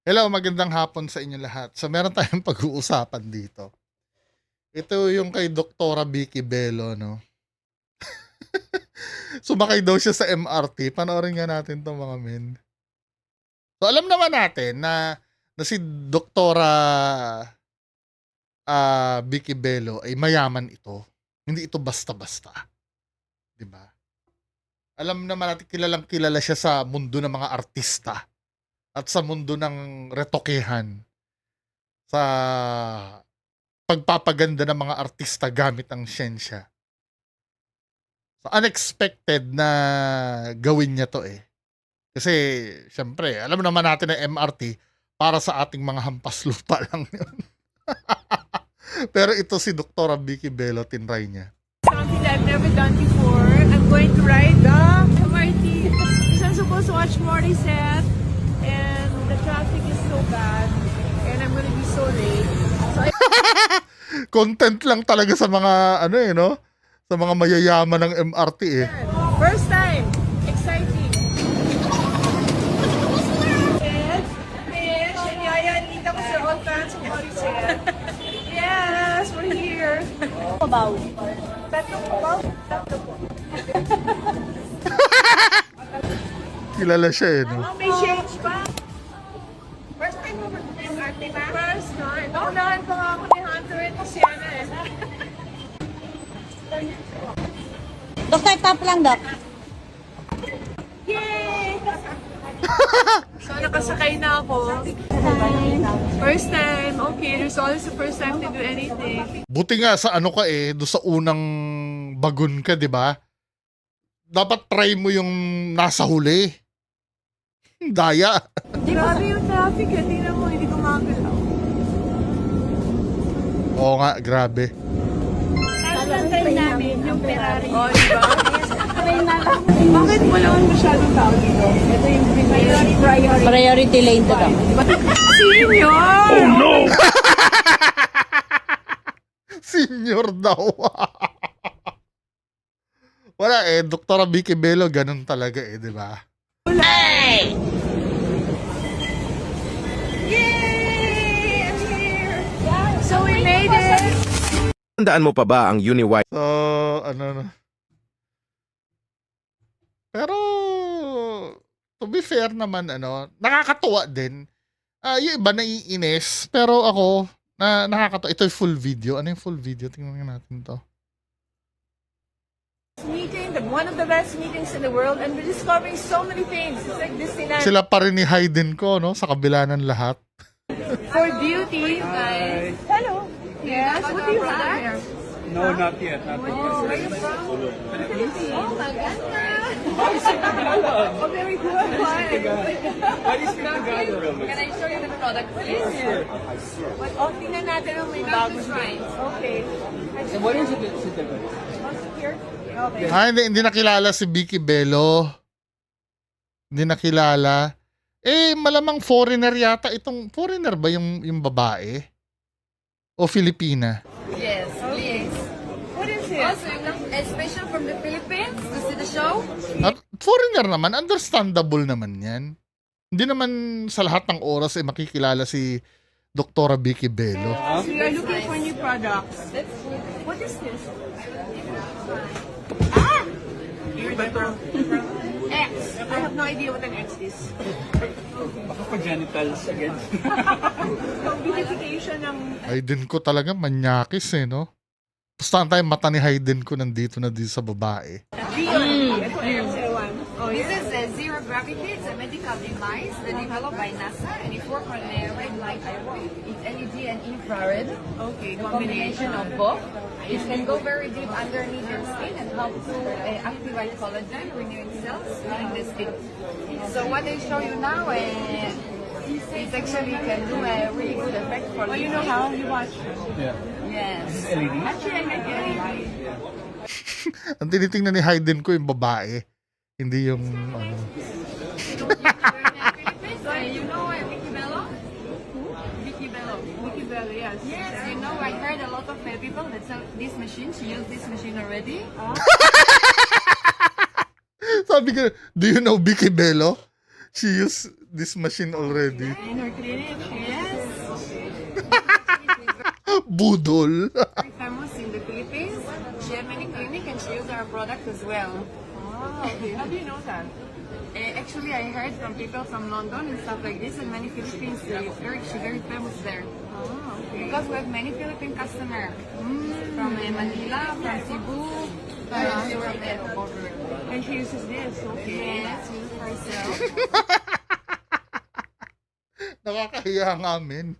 Hello, magandang hapon sa inyo lahat. So meron tayong pag-uusapan dito. Ito yung kay Doktora Vicky Bello, no? Sumakay daw siya sa MRT. Panoorin nga natin 'tong mga men. So alam naman natin na si Doktora Vicky Bello ay mayaman ito. Hindi ito basta-basta, 'di ba? Alam naman natin kilalang-kilala siya sa mundo ng mga artista at sa mundo ng retokehan, sa pagpapaganda ng mga artista gamit ang siyensya. So, unexpected na gawin niya to eh. Kasi, syempre, alam naman natin na MRT para sa ating mga hampas lupa lang yun. Pero ito si Doktora Vicky Bello, tinry niya. Something that I've never done before. I'm going to ride the MRT. I'm supposed to watch Morissette, and the traffic is so bad, and I'm going to be so late. So Content lang talaga sa mga, ano eh, no? Sa mga mayayaman ng MRT eh. first time, exciting. And Mitch and Yaya and Nita, because they're all fans of Morissette. Yes, we're here. Babaw. Tatlo po ba? Tatlo po. Kilala siya eh, no? Oh, may change pa. First time mo mag-MRT ba? First time. Naunahan pa nga ako ni Hunter at Sienna eh. Doktor, tap lang, Dok. Yay! So nakasakay na ako. First time. Okay, there's always a first time to do anything. Buti nga sa ano ka eh, do sa unang bagon ka, di ba? Dapat try mo yung nasa huli. Daya. Grabe yung traffic eh. Tingnan mo, hindi ko makagalaw. Oo nga, grabe. Ang time namin, yung Ferrari. Oh, diba? Train na lang. Bakit wala akong masyadong tao dito? Ito yung priority. Priority lane to, Dok. Senior! Oh no! Senior daw. Wala eh, Doktora Vicky Bello, ganun talaga eh, di ba? Yay! I'm here! So we made it! Tandaan mo pa ba ang Uniwide? So, ano. Pero, to be fair naman, nakakatuwa din. Yung iba naiinis, pero ako, nakakatuwa. Ito yung full video. Ano yung full video? Tingnan natin to. Meeting, one of the best meetings in the world, and we're discovering so many things. It's like Disneyland. Sila pa rin ni Hayden ko, no? Sa kabila ng lahat. For beauty, guys. Hello. Yes. What do you have here? No, not yet. Not yet. Oh, where are you from? Philippines. Oh my goodness. Oh, very good. Why do you speak Tagalog? Can I show you the product, please? What? Oh, tingnan natin ang may bagong designs. Okay. And what is it? Here. Okay. Hindi nakilala si Vicky Bello. Hindi nakilala. Eh, malamang foreigner yata. Itong foreigner ba yung babae? O Filipina? Yes, please. What is it? Also, special from the Philippines to see the show. At foreigner naman, understandable naman yan. Hindi naman sa lahat ng oras eh makikilala si Doktora Vicky Bello. So you are looking for new products. What is this? X. I have no idea what an X is. Baka pa genitals again. Beautification ng... Hayden ko talaga manyakis eh, no? Basta tayo mata ni Hayden ko nandito na dito sa babae. Ito X01. Oh, This yeah. is a zero gravity. It's a medical device that developed by NASA, and it works on a red light therapy. It's LED and infrared. Okay, Combination of both. It can go very deep underneath your skin and help to activate collagen, renewing cells during the skin. So what I show you now, it actually can do a really good effect for Oh, you know how? You watch. Yeah. Yes. LED? Actually, I like LED. Ang tinitingnan ni Hayden ko yung babae. Hindi yung ano. So you know Vicky Bello? Vicky Bello. Vicky Bello, yes. Yes, you know, I heard a lot of people that sell this machine. She used this machine already. Sabi ko, do you know Vicky Bello? She used this machine already. In her clinic, yes. Budol. Very famous in the Philippines. She has many clinics and she uses our product as well. Oh, okay. How do you know that? Actually, I heard from people from London and stuff like this, and many Philippines. She's very famous there. Oh, okay. Because we have many Philippine customers from Manila, from Cebu, from Europe and over. And she uses this, okay. Yes, she uses herself. Nakakahiya nga, men.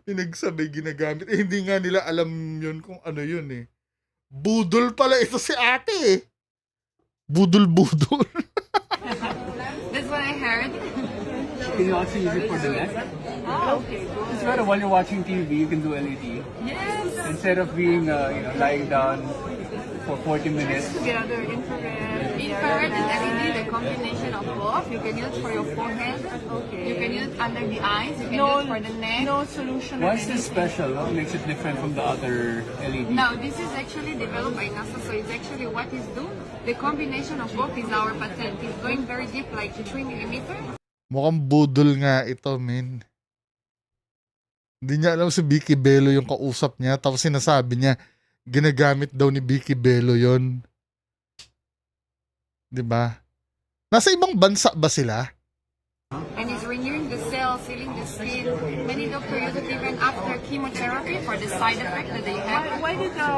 Pinagsabi, ginagamit. Eh, hindi nga nila alam yun kung ano yun eh. Budol pala ito si ate eh. Budol-budol. That's what I heard. Can you also use it for the neck? Oh, okay. Good. It's better while you're watching TV, you can do LED. Yes. Instead of being, lying down for 40 minutes. Together, infrared. Infrared and LED, the combination of both. You can use for your forehead. Okay. You can use under the eyes. You can No, use for the neck. no solution. Why is this special? What makes it different from the other LED? Now, this is actually developed by NASA, so it's actually what is do. The combination of both is our patent. It's going very deep, like 3 millimeter. Mukhang budol nga ito, men. Hindi niya alam si Vicky Bello yung kausap niya. Tapos sinasabi niya, ginagamit daw ni Vicky Bello yon. Diba? Nasa ibang bansa ba sila? And it's renewing the cells, healing the skin. Many doctors use it even after chemotherapy for the side effect that they have. Why did the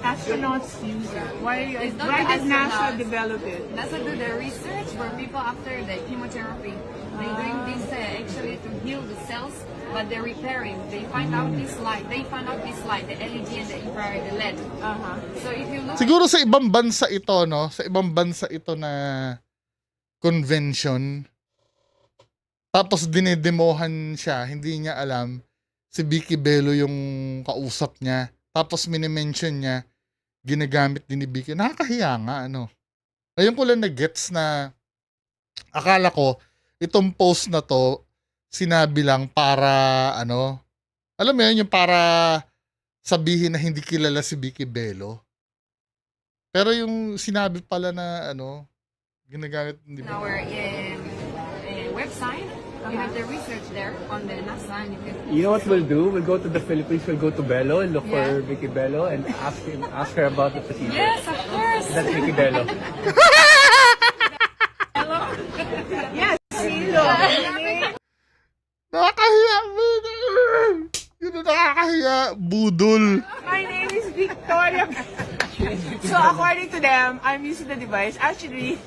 astronauts use it? Why It's not did the NASA astronauts. develop it? NASA do the research for people after the chemotherapy. They doing this actually to heal the cells, but they're repairing. They find out this light. They find out this light, the LED and the infrared, the LED. Uh-huh. So if you look, Siguro sa ibang bansa ito, no? Sa ibang bansa ito na convention. Tapos dinedemohan siya. Hindi niya alam si Vicky Bello yung kausap niya. Tapos minimension niya, ginagamit din ni Vicky. Nakakahiya nga, ano. Ngayon ko lang na-gets na akala ko, itong post na to, sinabi lang para, ano, alam mo yun, yung para sabihin na hindi kilala si Vicky Bello. Pero yung sinabi pala na, ano, ginagamit ni on our website, we have the research there on the NASA. And you can You know what we'll do? We'll go to the Philippines, we'll go to Bello and look for Vicky Bello and ask her about the procedure. yes, of course. That's Vicky Bello. Yes, silo. Nakakahiya, yun na nakakahiya, budol. My name is Victoria. So according to them, I'm using the device. Actually,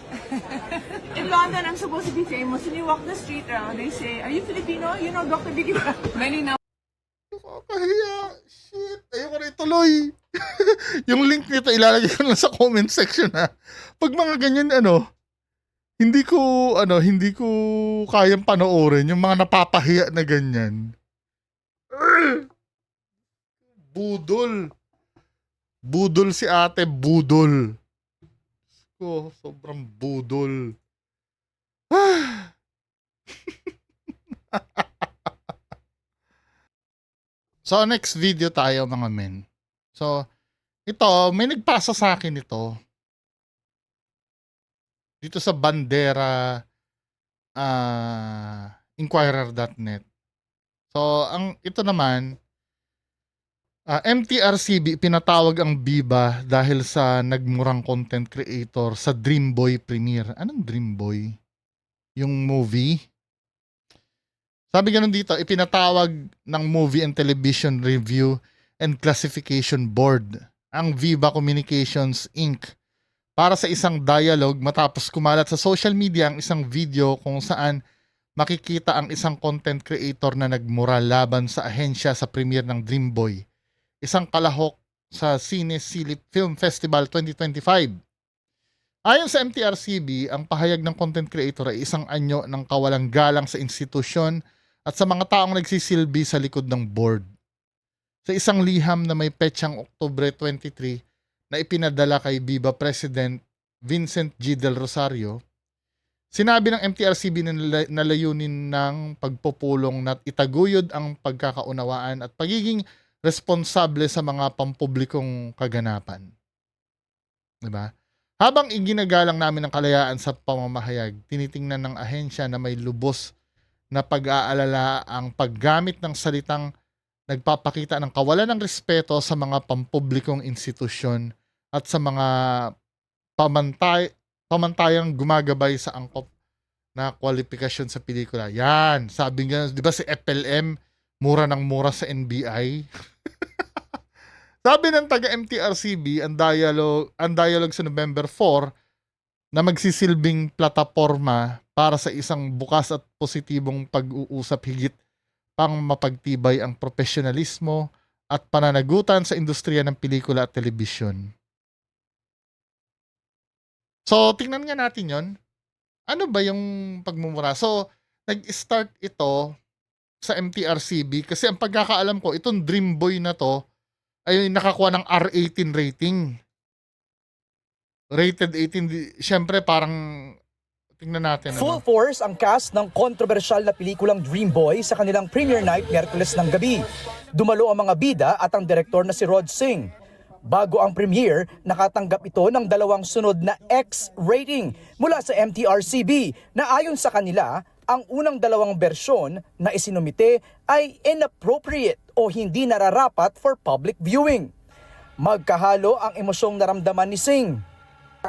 in London, I'm supposed to be famous. When you walk the street around, they say, "Are you Filipino? You know Dr. Vicky." Many now. Nakakahiya. Shit, ayoko na ituloy. Yung link nito, ilalagay ko lang sa comment section, ha. Pag mga ganyan, hindi ko kayang panoorin yung mga napapahiya na ganyan. Budol. Budol si ate, budol. Ko, sobrang budol. So, next video tayo, mga men. So, ito, may nagpasa sa akin ito. Dito sa Bandera Inquirer.net. So, ito naman, MTRCB pinatawag ang Biba dahil sa nagmurang content creator sa Dreamboy premiere. Anong Dreamboy? Yung movie? Sabi ganun dito, ipinatawag ng Movie and Television Review and Classification Board ang Viva Communications Inc. para sa isang dialogue matapos kumalat sa social media ang isang video kung saan makikita ang isang content creator na nagmura laban sa ahensya sa premiere ng Dreamboy, isang kalahok sa Cine Silip Film Festival 2025. Ayon sa MTRCB, ang pahayag ng content creator ay isang anyo ng kawalang galang sa institusyon at sa mga taong nagsisilbi sa likod ng board. Sa isang liham na may petsang Oktubre 23 na ipinadala kay Viva President Vincent G. Del Rosario, sinabi ng MTRCB na layunin ng pagpupulong na itaguyod ang pagkakaunawaan at pagiging responsable sa mga pampublikong kaganapan. Diba? Habang iginagalang namin ang kalayaan sa pamamahayag, tinitingnan ng ahensya na may lubos na pag-aalala ang paggamit ng salitang nagpapakita ng kawalan ng respeto sa mga pampublikong institusyon at sa mga pamantayang gumagabay sa angkop na kwalifikasyon sa pelikula. Yan, sabi nga, di ba si FLM, mura ng mura sa NBI? Sabi ng taga-MTRCB, ang dialogue sa November 4 na magsisilbing plataforma para sa isang bukas at positibong pag-uusap higit pang mapagtibay ang profesionalismo at pananagutan sa industriya ng pelikula at telebisyon. So, tingnan nga natin yon. Ano ba yung pagmumura? So, nag-start ito sa MTRCB kasi ang pagkakaalam ko, itong Dream Boy na to ay nakakuha ng R18 rating. Rated 18. Siyempre, parang tingnan natin. Full force ang cast ng kontrobersyal na pelikulang Dream Boy sa kanilang premiere night Miyerkules ng gabi. Dumalo ang mga bida at ang direktor na si Rod Singh. Bago ang premiere, nakatanggap ito ng 2 sunod na X rating mula sa MTRCB na ayon sa kanila, ang unang 2 bersyon na isinumite ay inappropriate o hindi nararapat for public viewing. Magkahalo ang emosyong naramdaman ni Singh.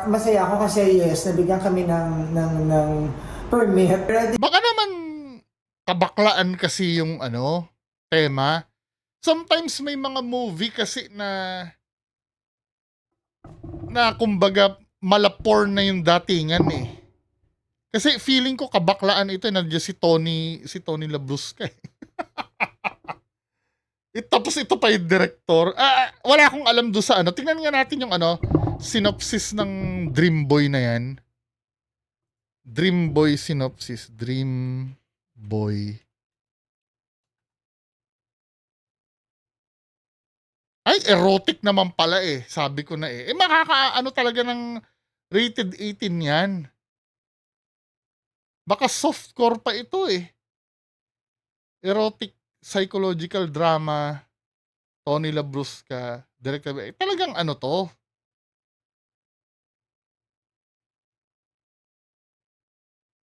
Masaya ako kasi yes, nabigyan kami ng permit. Baka naman kabaklaan kasi yung tema. Sometimes may mga movie kasi na kumbaga malaporn na yung datingan eh. Kasi feeling ko kabaklaan ito, nandiyan si Tony Labrusca eh. Tapos ito pa yung director. Wala akong alam doon sa Tingnan nga natin yung synopsis ng Dream Boy na yan. Dream Boy synopsis. Dream Boy. Ay, erotic naman pala eh. Sabi ko na eh. Makakaano talaga ng rated 18 yan. Baka softcore pa ito eh. Erotic psychological drama. Tony Labrusca. Director. Talagang to.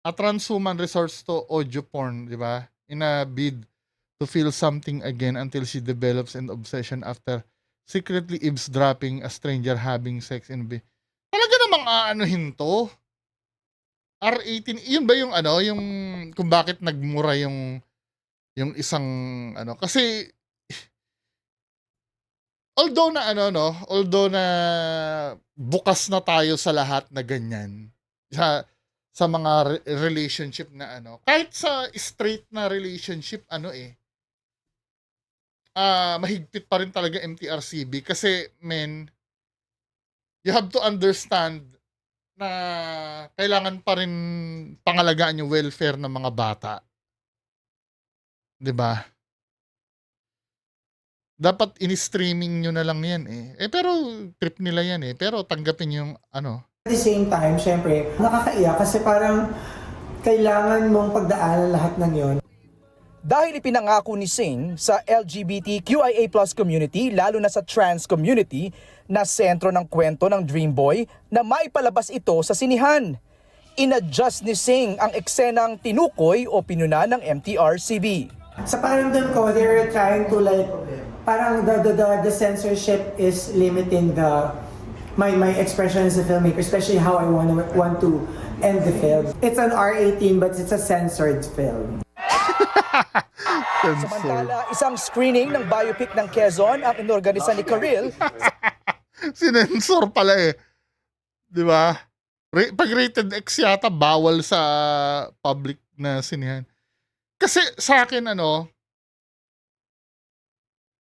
A transwoman resorts to audio porn, di ba? In a bid to feel something again until she develops an obsession after secretly eavesdropping a stranger having sex in bed. Talaga namang aanuhin to. R18, yun ba yung yung kung bakit nagmura yung isang kasi although na bukas na tayo sa lahat na ganyan sa mga relationship na kahit sa straight na relationship mahigpit pa rin talaga MTRCB kasi you have to understand na kailangan pa rin pangalagaan yung welfare ng mga bata. 'Di ba? Dapat ini-streaming nyo na lang yan eh. Pero trip nila yan eh. Pero tanggapin yung At the same time, syempre, nakakaiyak kasi parang kailangan mong pagdaanan lahat ng yon. Dahil ipinangako ni Singh sa LGBTQIA+ community, lalo na sa trans community, na sentro ng kwento ng Dream Boy na maipalabas ito sa sinihan. Inadjust ni Singh ang eksenang tinukoy o pinuna ng MTRCB. Sa pakiramdam ko, they were trying to parang the censorship is limiting my expression as a filmmaker, especially how I want to end the film. It's an R18 but it's a censored film. Samantala, isang screening ng biopic ng Quezon ang inorganisa ni Karil. Sinensor pala eh. 'Di ba? Pag rated X yata bawal sa public na sinihan. Kasi sa akin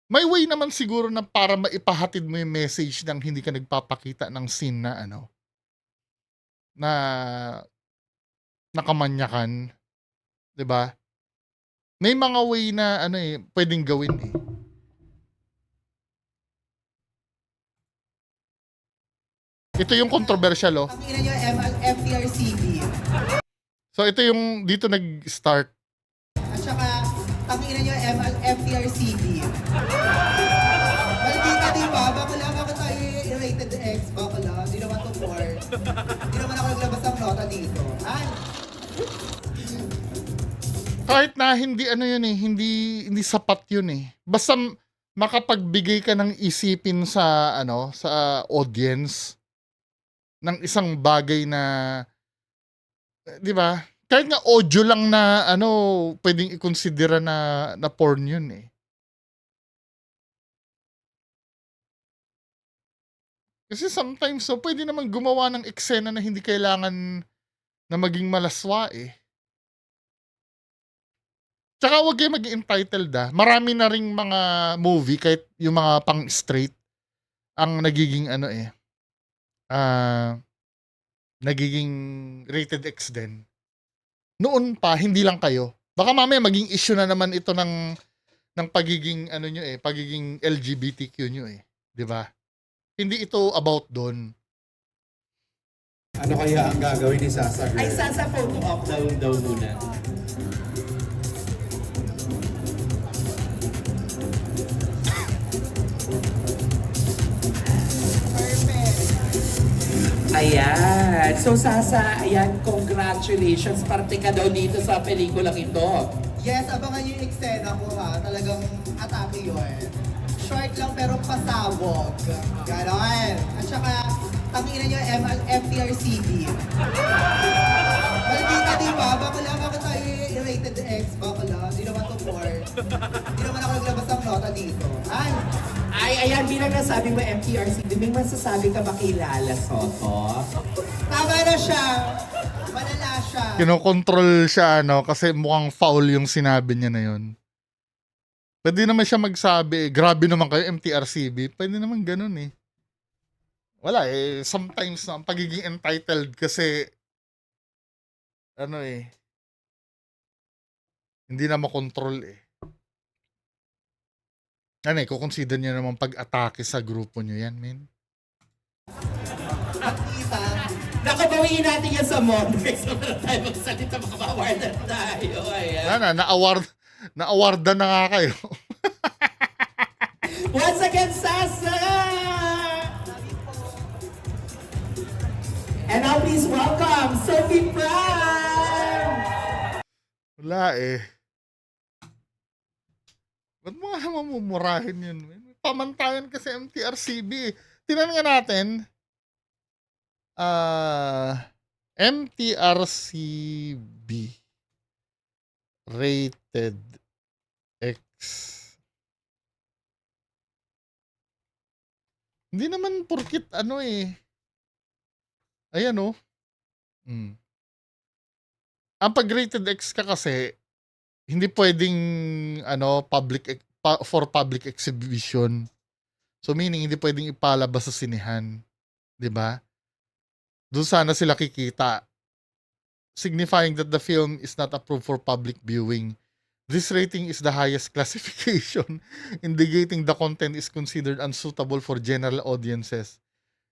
may way naman siguro na para maipahatid mo yung message ng hindi ka nagpapakita ng scene na na nakamanyakan, 'di ba? May mga way na pwedeng gawin eh. Ito yung controversial oh. Pakinggan nyo MTRCB. So ito yung dito nag-start. At saka, pakinggan nyo MTRCB. Maldita diba? Baka lang ako tayo rated X. Baka lang. Di naman to 4. Hindi naman ako naglabas ng nota dito. Ay, Kahit na hindi ano yun eh, hindi sapat yun eh. Basta makapagbigay ka ng isipin sa sa audience ng isang bagay na 'di ba? Kahit nga audio lang na pwedeng i-consider na porn yun eh. Kasi sometimes pwede naman gumawa ng eksena na hindi kailangan na maging malaswa eh. Tsaka huwag kayo maging entitled Marami na ring mga movie kahit yung mga pang-straight ang nagiging nagiging rated X din. Noon pa, hindi lang kayo. Baka mamaya maging issue na naman ito ng pagiging nyo pagiging LGBTQ nyo 'di ba? Hindi ito about doon. Ano kaya ang gagawin ni Sasa? Ay, Sasa, photo op daw muna. Ayan. So, Sasa, ayan, congratulations. Parte ka daw dito sa pelikulang ito. yes, abangan yung eksena ko ha. Talagang atake yun. Short lang pero pasabog. Ganon. At saka, tanginan nyo FTRCB. Maldita diba? Baka lang ako tayo rated X. Baka lang. Di naman to porn. Di naman ako naglabas ng nota dito. Ay, ayan, bilang nasabi mo MTRC, may masasabi ka ba kay Lala Soto? Tama na siya. Malala siya. Kinokontrol siya kasi mukhang foul yung sinabi niya na yun. Pwede naman siya magsabi, grabe naman kayo MTRCB. Pwede naman ganun eh. Wala sometimes ang pagiging entitled kasi hindi na makontrol eh. Kukonsider niya naman pag-atake sa grupo niyo yan, men. Nakabawiin natin yan sa Mondex. Wala tayo magsalita, makaba-awardan tayo. Ayan. Na-awardan na nga kayo. Once again, Sasa! And now please welcome Sophie Pram! Wala eh. Ba't mo nga mamumurahin yun? Pamantayan kasi MTRCB eh. Tingnan nga natin. MTRCB rated X. Hindi naman porkit Ayan Ang pag-rated X ka kasi, hindi pwedeng for public exhibition. So meaning hindi pwedeng ipalabas sa sinehan, 'di ba? Doon sana sila kikita. Signifying that the film is not approved for public viewing. This rating is the highest classification, indicating the content is considered unsuitable for general audiences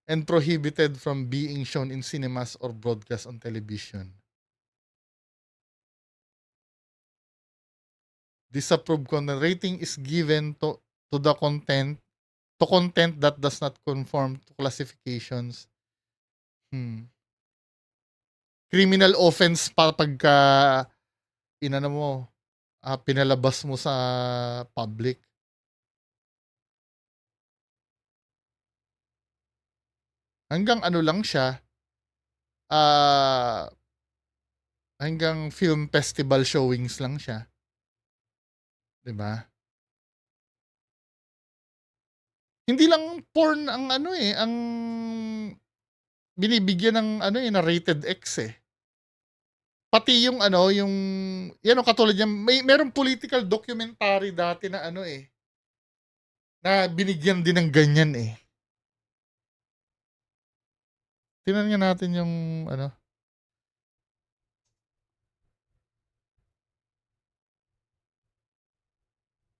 and prohibited from being shown in cinemas or broadcast on television. Disapproved content rating is given to the content that does not conform to classifications. Criminal offense pa pagka pinalabas mo sa public. Hanggang lang siya, hanggang film festival showings lang siya. 'Di ba? Hindi lang porn ang ang binibigyan ng na rated X eh. Pati yung katulad niyan, merong political documentary dati na na binigyan din ng ganyan eh. Tingnan nga natin yung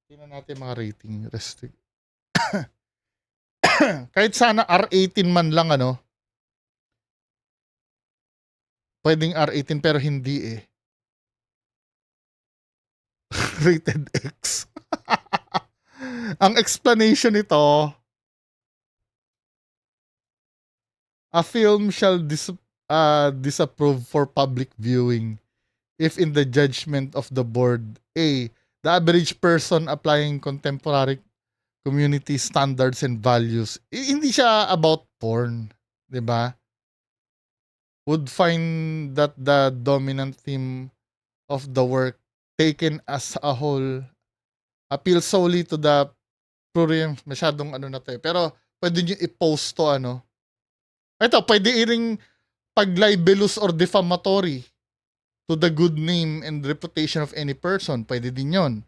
tingnan natin mga rating restrict. Kahit sana R18 man lang pwedeng R18 pero hindi eh. Rated X. Ang explanation nito, a film shall disapproved for public viewing if in the judgment of the board, A, the average person applying contemporary community standards and values, hindi siya about porn, 'di ba? Would find that the dominant theme of the work taken as a whole appeals solely to the prurient, masyadong ano na to eh. Pero pwede nyo i-post to ano. Ito, pwede iring pag-libelous or defamatory to the good name and reputation of any person. Pwede din yon,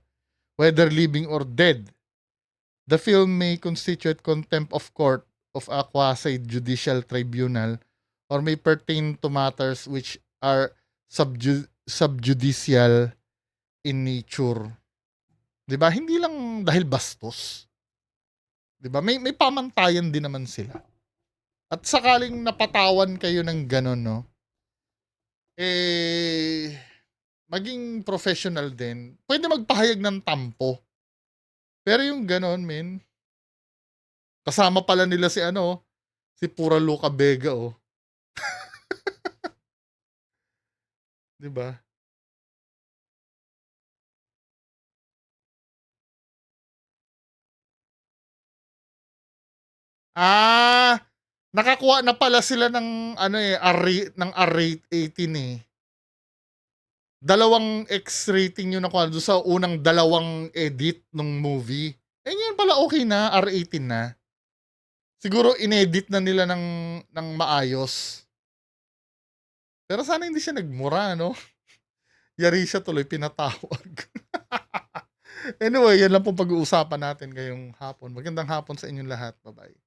whether living or dead. The film may constitute contempt of court of a quasi-judicial tribunal or may pertain to matters which are subjudicial in nature. 'Di ba? Hindi lang dahil bastos. 'Di ba? May pamantayan din naman sila. At sakaling napatawan kayo ng gano'n, no? Maging professional din. Pwede magpahayag ng tampo. Pero yung gano'n, men, kasama pala nila si si Pura Luca Vega, oh. 'Di ba? Nakakuha na pala sila ng ng R-rate 18 eh. 2 X rating yung nakuha doon sa unang 2 edit ng movie. Ngayon pala okay na, R18 na. Siguro inedit na nila ng maayos. Pero sana hindi siya nagmura, no? Yari siya tuloy, pinatawag. Anyway, yan lang pong pag-uusapan natin ngayong hapon. Magandang hapon sa inyong lahat. Bye-bye.